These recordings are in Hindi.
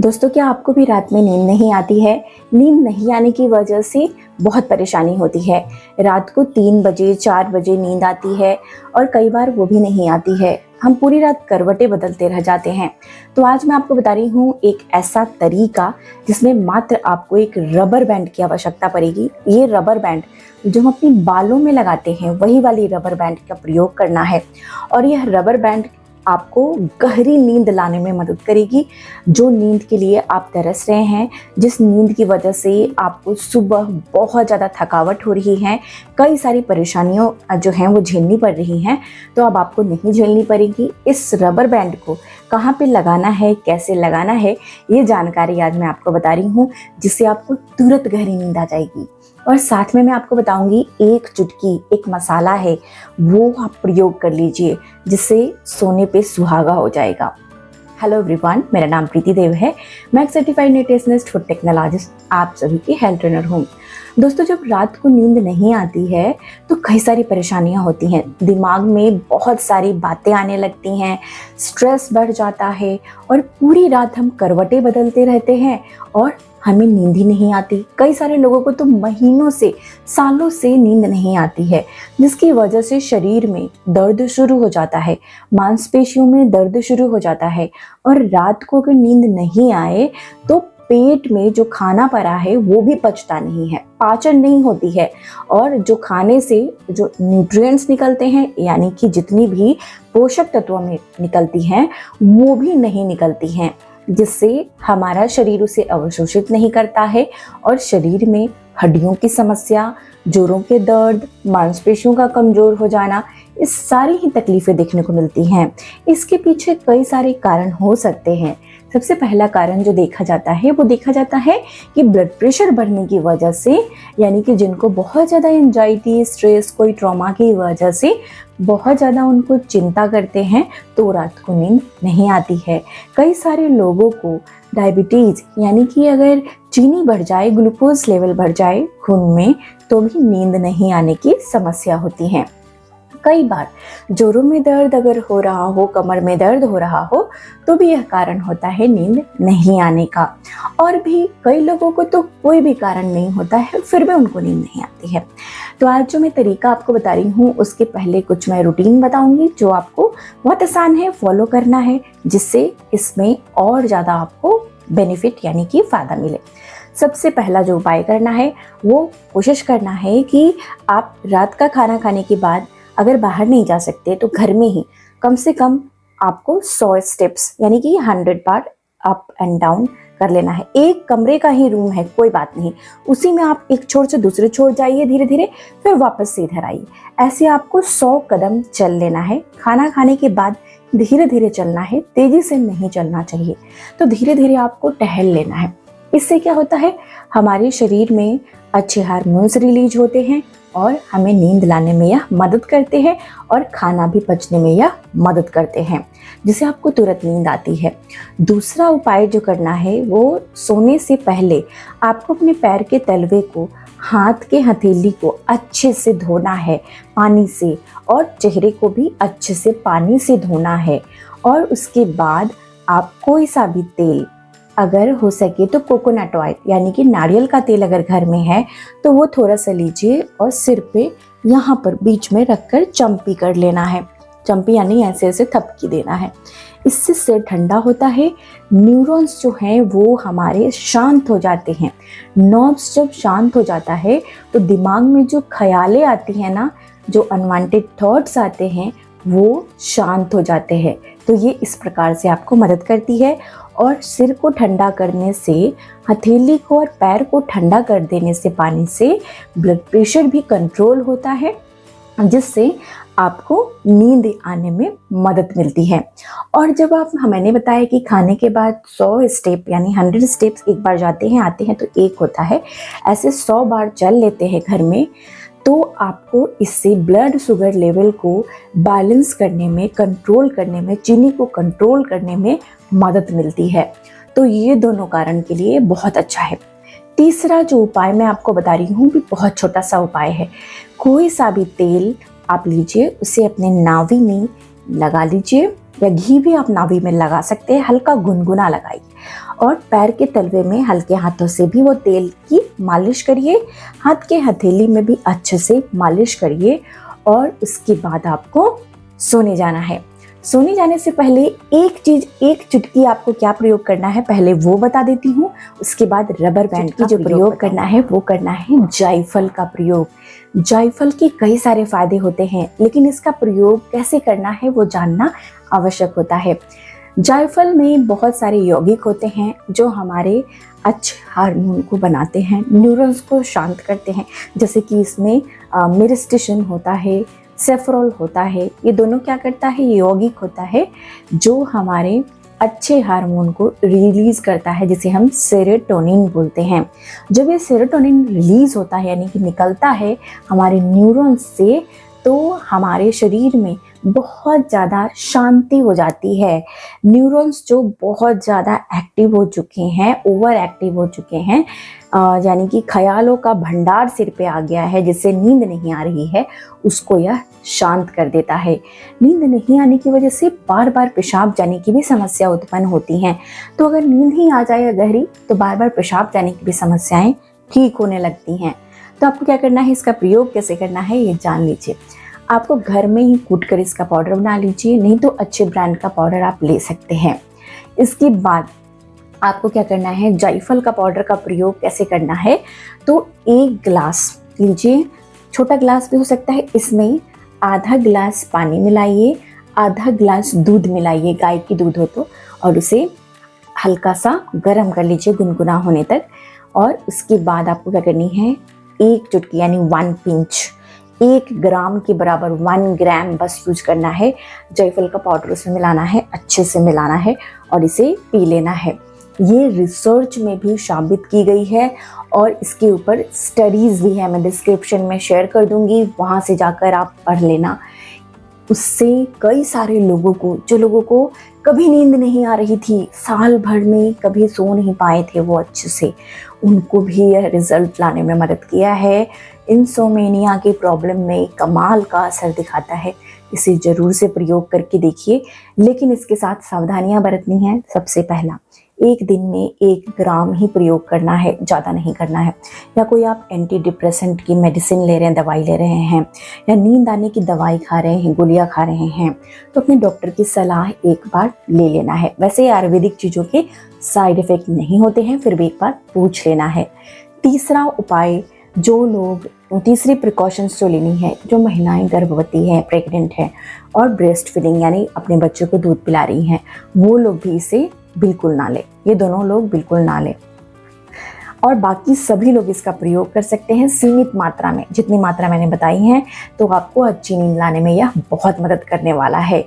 दोस्तों, क्या आपको भी रात में नींद नहीं आती है? नींद नहीं आने की वजह से बहुत परेशानी होती है। रात को 3 बजे 4 बजे नींद आती है और कई बार वो भी नहीं आती है। हम पूरी रात करवटें बदलते रह जाते हैं। तो आज मैं आपको बता रही हूँ एक ऐसा तरीका जिसमें मात्र आपको एक रबर बैंड की आवश्यकता पड़ेगी। ये रबर बैंड जो हम अपनी बालों में लगाते हैं वही वाली रबर बैंड का प्रयोग करना है और यह रबर बैंड आपको गहरी नींद लाने में मदद करेगी। जो नींद के लिए आप तरस रहे हैं, जिस नींद की वजह से आपको सुबह बहुत ज़्यादा थकावट हो रही है, कई सारी परेशानियों जो हैं वो झेलनी पड़ रही हैं, तो अब आपको नहीं झेलनी पड़ेगी। इस रबर बैंड को कहाँ पे लगाना है, कैसे लगाना है, ये जानकारी आज मैं आपको बता रही हूँ, जिससे आपको तुरंत गहरी नींद आ जाएगी। और साथ में मैं आपको बताऊंगी एक चुटकी एक मसाला है, वो आप प्रयोग कर लीजिए, जिससे सोने पे सुहागा हो जाएगा। हेलो एवरीवन, मेरा नाम प्रीति देव है। मैं एक सर्टिफाइड न्यूट्रिशनिस्ट फूड टेक्नोलॉजिस्ट, आप सभी की हेल्थ ट्रेनर हूँ। दोस्तों, जब रात को नींद नहीं आती है तो कई सारी परेशानियाँ होती हैं। दिमाग में बहुत सारी बातें आने लगती हैं, स्ट्रेस बढ़ जाता है और पूरी रात हम करवटें बदलते रहते हैं और हमें नींद ही नहीं आती। कई सारे लोगों को तो महीनों से सालों से नींद नहीं आती है, जिसकी वजह से शरीर में दर्द शुरू हो जाता है, मांसपेशियों में दर्द शुरू हो जाता है। और रात को अगर नींद नहीं आए तो पेट में जो खाना पड़ा है वो भी पचता नहीं है, पाचन नहीं होती है और जो खाने से जो न्यूट्रिएंट्स निकलते हैं, यानी कि जितनी भी पोषक तत्वों में निकलती हैं वो भी नहीं निकलती हैं, जिससे हमारा शरीर उसे अवशोषित नहीं करता है और शरीर में हड्डियों की समस्या, जोड़ों के दर्द, मांसपेशियों का कमजोर हो जाना, इस सारी ही तकलीफें देखने को मिलती हैं। इसके पीछे कई सारे कारण हो सकते हैं। सबसे पहला कारण जो देखा जाता है वो देखा जाता है कि ब्लड प्रेशर बढ़ने की वजह से, यानी कि जिनको बहुत ज़्यादा एंजाइटी, स्ट्रेस, कोई ट्रॉमा की वजह से बहुत ज़्यादा उनको चिंता करते हैं तो रात को नींद नहीं आती है। कई सारे लोगों को डायबिटीज़, यानी कि अगर चीनी बढ़ जाए, ग्लूकोज लेवल बढ़ जाए खून में, तो भी नींद नहीं आने की समस्या होती है। कई बार जोड़ों में दर्द अगर हो रहा हो, कमर में दर्द हो रहा हो, तो भी यह कारण होता है नींद नहीं आने का। और भी कई लोगों को तो कोई भी कारण नहीं होता है, फिर भी उनको नींद नहीं आती है। तो आज जो मैं तरीका आपको बता रही हूँ उसके पहले कुछ मैं रूटीन बताऊंगी जो आपको बहुत आसान है फॉलो करना है, जिससे इसमें और ज़्यादा आपको बेनिफिट यानी कि फ़ायदा मिले। सबसे पहला जो उपाय करना है वो कोशिश करना है कि आप रात का खाना खाने के बाद अगर बाहर नहीं जा सकते तो घर में ही कम से कम आपको 100 स्टेप्स यानी कि 100 बार अप एंड डाउन कर लेना है। एक कमरे का ही रूम है, कोई बात नहीं, उसी में आप एक छोर से दूसरे छोर जाइए धीरे धीरे, फिर वापस से इधर आइए। ऐसे आपको 100 कदम चल लेना है। खाना खाने के बाद धीरे धीरे चलना है, तेजी से नहीं चलना चाहिए। तो धीरे धीरे आपको टहल लेना है। इससे क्या होता है, हमारे शरीर में अच्छे हार्मोन्स रिलीज होते हैं और हमें नींद लाने में यह मदद करते हैं और खाना भी पचने में यह मदद करते हैं, जिससे आपको तुरंत नींद आती है। दूसरा उपाय जो करना है वो सोने से पहले आपको अपने पैर के तलवे को, हाथ के हथेली को अच्छे से धोना है पानी से और चेहरे को भी अच्छे से पानी से धोना है। और उसके बाद आप कोई सा भी तेल, अगर हो सके तो कोकोनट ऑयल यानी कि नारियल का तेल अगर घर में है तो वो थोड़ा सा लीजिए और सिर पे यहाँ पर बीच में रखकर चम्पी कर लेना है। चम्पी यानी ऐसे ऐसे थपकी देना है। इससे सिर ठंडा होता है, न्यूरॉन्स जो हैं वो हमारे शांत हो जाते हैं। नर्व्स जब शांत हो जाता है तो दिमाग में जो ख्यालें आती हैं ना, जो अनवांटेड थॉट्स आते हैं, वो शांत हो जाते हैं। तो ये इस प्रकार से आपको मदद करती है। और सिर को ठंडा करने से, हथेली को और पैर को ठंडा कर देने से पानी से ब्लड प्रेशर भी कंट्रोल होता है, जिससे आपको नींद आने में मदद मिलती है। और जब मैंने बताया कि खाने के बाद 100 स्टेप यानी 100 स्टेप्स एक बार जाते हैं आते हैं तो एक होता है, ऐसे 100 बार चल लेते हैं घर में, तो आपको इससे ब्लड शुगर लेवल को बैलेंस करने में, कंट्रोल करने में, चीनी को कंट्रोल करने में मदद मिलती है। तो ये दोनों कारण के लिए बहुत अच्छा है। तीसरा जो उपाय मैं आपको बता रही हूँ भी बहुत छोटा सा उपाय है। कोई सा भी तेल आप लीजिए, उसे अपने नाभि में लगा लीजिए या घी भी आप नाभि में लगा सकते हैं, हल्का गुनगुना लगाइए और पैर के तलवे में हल्के हाथों से भी वो तेल की मालिश करिए। हाथ के हथेली में भी अच्छे से मालिश करिए और उसके बाद आपको सोने जाना है। सोने जाने से पहले एक चुटकी आपको क्या प्रयोग करना है पहले वो बता देती हूँ। उसके बाद रबर बैंड की जो प्रयोग करना है वो करना है जायफल का प्रयोग। जायफल के कई सारे फायदे होते हैं, लेकिन इसका प्रयोग कैसे करना है वो जानना आवश्यक होता है। जायफल में बहुत सारे यौगिक होते हैं जो हमारे अच्छे हार्मोन को बनाते हैं, न्यूरॉन्स को शांत करते हैं। जैसे कि इसमें मिरिस्टिशन होता है, सेफ्रोल होता है। ये दोनों क्या करता है, ये यौगिक होता है जो हमारे अच्छे हार्मोन को रिलीज करता है, जिसे हम सेरोटोनिन बोलते हैं। जब ये सेरोटोनिन रिलीज होता है यानी कि निकलता है हमारे न्यूरॉन्स से, तो हमारे शरीर में बहुत ज़्यादा शांति हो जाती है। न्यूरॉन्स जो बहुत ज़्यादा एक्टिव हो चुके हैं, ओवर एक्टिव हो चुके हैं, यानी कि ख्यालों का भंडार सिर पे आ गया है, जिससे नींद नहीं आ रही है, उसको यह शांत कर देता है। नींद नहीं आने की वजह से बार बार पेशाब जाने की भी समस्या उत्पन्न होती हैं। तो अगर नींद ही आ जाए गहरी तो बार बार पेशाब जाने की भी समस्याएं ठीक होने लगती हैं। तो आपको क्या करना है, इसका प्रयोग कैसे करना है ये जान लीजिए। आपको घर में ही कूट कर इसका पाउडर बना लीजिए, नहीं तो अच्छे ब्रांड का पाउडर आप ले सकते हैं। इसके बाद आपको क्या करना है, जायफल का पाउडर का प्रयोग कैसे करना है। तो 1 गिलास लीजिए, छोटा गिलास भी हो सकता है, इसमें आधा गिलास पानी मिलाइए, आधा गिलास दूध मिलाइए, गाय की दूध हो तो, और उसे हल्का सा गर्म कर लीजिए गुनगुना होने तक। और उसके बाद आपको क्या करनी है, 1 चुटकी यानी 1 पिंच, 1 ग्राम के बराबर 1 ग्राम बस यूज करना है। जायफल का पाउडर उसमें मिलाना है, अच्छे से मिलाना है और इसे पी लेना है। ये रिसर्च में भी साबित की गई है और इसके ऊपर स्टडीज़ भी है, मैं डिस्क्रिप्शन में शेयर कर दूंगी, वहाँ से जाकर आप पढ़ लेना। उससे कई सारे लोगों को, जो लोगों को कभी नींद नहीं आ रही थी, साल भर में कभी सो नहीं पाए थे वो अच्छे से, उनको भी यह रिजल्ट लाने में मदद किया है। इंसोमेनिया की प्रॉब्लम में कमाल का असर दिखाता है। इसे ज़रूर से प्रयोग करके देखिए, लेकिन इसके साथ सावधानियां बरतनी हैं। सबसे पहला, 1 दिन में 1 ग्राम ही प्रयोग करना है, ज़्यादा नहीं करना है। या कोई आप एंटी डिप्रेसेंट की मेडिसिन ले रहे हैं, दवाई ले रहे हैं, या नींद आने की दवाई खा रहे हैं, गोलियां खा रहे हैं, तो अपने डॉक्टर की सलाह एक बार ले लेना है। वैसे आयुर्वेदिक चीज़ों के साइड इफ़ेक्ट नहीं होते हैं, फिर भी एक बार पूछ लेना है। तीसरा उपाय, जो लोग, तीसरी प्रिकॉशंस जो लेनी है, जो महिलाएं गर्भवती हैं, प्रेग्नेंट हैं और ब्रेस्ट फीडिंग यानी अपने बच्चों को दूध पिला रही हैं, वो लोग भी इसे बिल्कुल ना लें। ये दोनों लोग बिल्कुल ना लें। और बाकी सभी लोग इसका प्रयोग कर सकते हैं सीमित मात्रा में, जितनी मात्रा मैंने बताई है, तो आपको अच्छी नींद लाने में यह बहुत मदद करने वाला है।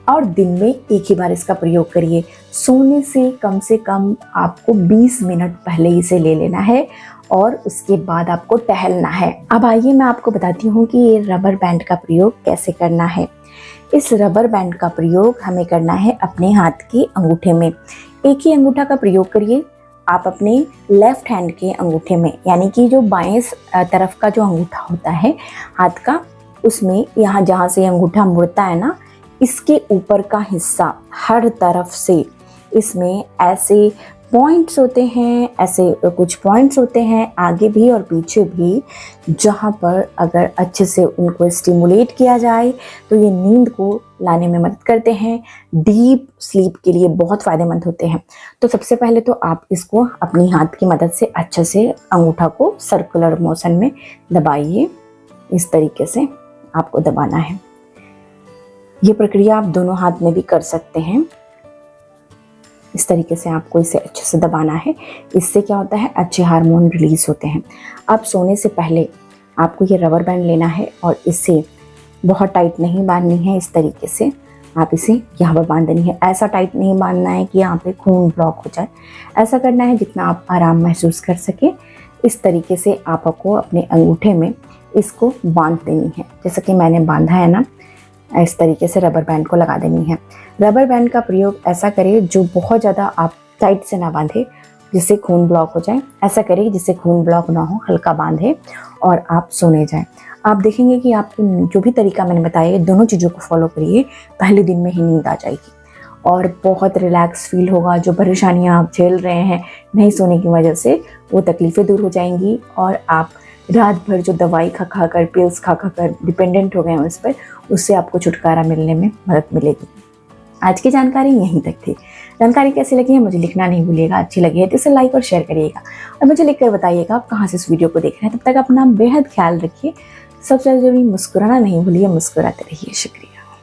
और दिन में एक ही बार इसका प्रयोग करिए। सोने से कम आपको 20 मिनट पहले इसे ले लेना है और उसके बाद आपको टहलना है। अब आइए मैं आपको बताती हूँ कि ये रबर बैंड का प्रयोग कैसे करना है। इस रबर बैंड का प्रयोग हमें करना है अपने हाथ के अंगूठे में। एक ही अंगूठा का प्रयोग करिए आप अपने लेफ्ट हैंड के अंगूठे में, यानी कि जो बाएं तरफ का जो अंगूठा होता है हाथ का, उसमें यहाँ जहाँ से अंगूठा मुड़ता है ना, इसके ऊपर का हिस्सा हर तरफ से इसमें ऐसे पॉइंट्स होते हैं, ऐसे कुछ पॉइंट्स होते हैं आगे भी और पीछे भी, जहाँ पर अगर अच्छे से उनको स्टिमुलेट किया जाए तो ये नींद को लाने में मदद करते हैं, डीप स्लीप के लिए बहुत फ़ायदेमंद होते हैं। तो सबसे पहले तो आप इसको अपनी हाथ की मदद से अच्छे से अंगूठा को सर्कुलर मोशन में दबाइए। इस तरीके से आपको दबाना है। ये प्रक्रिया आप दोनों हाथ में भी कर सकते हैं। इस तरीके से आपको इसे अच्छे से दबाना है। इससे क्या होता है, अच्छे हार्मोन रिलीज होते हैं। अब सोने से पहले आपको ये रबर बैंड लेना है और इसे बहुत टाइट नहीं बांधनी है। इस तरीके से आप इसे यहाँ पर बांध देनी है। ऐसा टाइट नहीं बांधना है कि यहाँ पे खून ब्लॉक हो जाए। ऐसा करना है जितना आप आराम महसूस कर सके। इस तरीके से आपको अपने अंगूठे में इसको बांध देनी है, जैसा कि मैंने बांधा है ना, इस तरीके से रबर बैंड को लगा देनी है। रबर बैंड का प्रयोग ऐसा करें जो बहुत ज़्यादा आप टाइट से ना बांधे जिससे खून ब्लॉक हो जाए। ऐसा करें जिससे खून ब्लॉक ना हो, हल्का बांधे और आप सोने जाएं। आप देखेंगे कि आपको जो भी तरीका मैंने बताया, दोनों चीज़ों को फॉलो करिए, पहले दिन में ही नींद आ जाएगी। और बहुत रिलैक्स फील होगा। जो परेशानियां आप झेल रहे हैं नहीं सोने की वजह से, वो तकलीफ़ें दूर हो जाएंगी और आप रात भर जो दवाई खा कर, पिल्स खा कर डिपेंडेंट हो गए हैं उस पर, उससे आपको छुटकारा मिलने में मदद मिलेगी। आज की जानकारी यहीं तक थी। जानकारी कैसी लगी है मुझे लिखना नहीं भूलिएगा। अच्छी लगी है तो इसे लाइक और शेयर करिएगा और मुझे लिखकर बताइएगा आप कहाँ से इस वीडियो को देख रहे हैं। तब तक अपना बेहद ख्याल रखिए। सबसे ज़रूरी मुस्कुराना नहीं भूलिए, मुस्कुराते रहिए। शुक्रिया।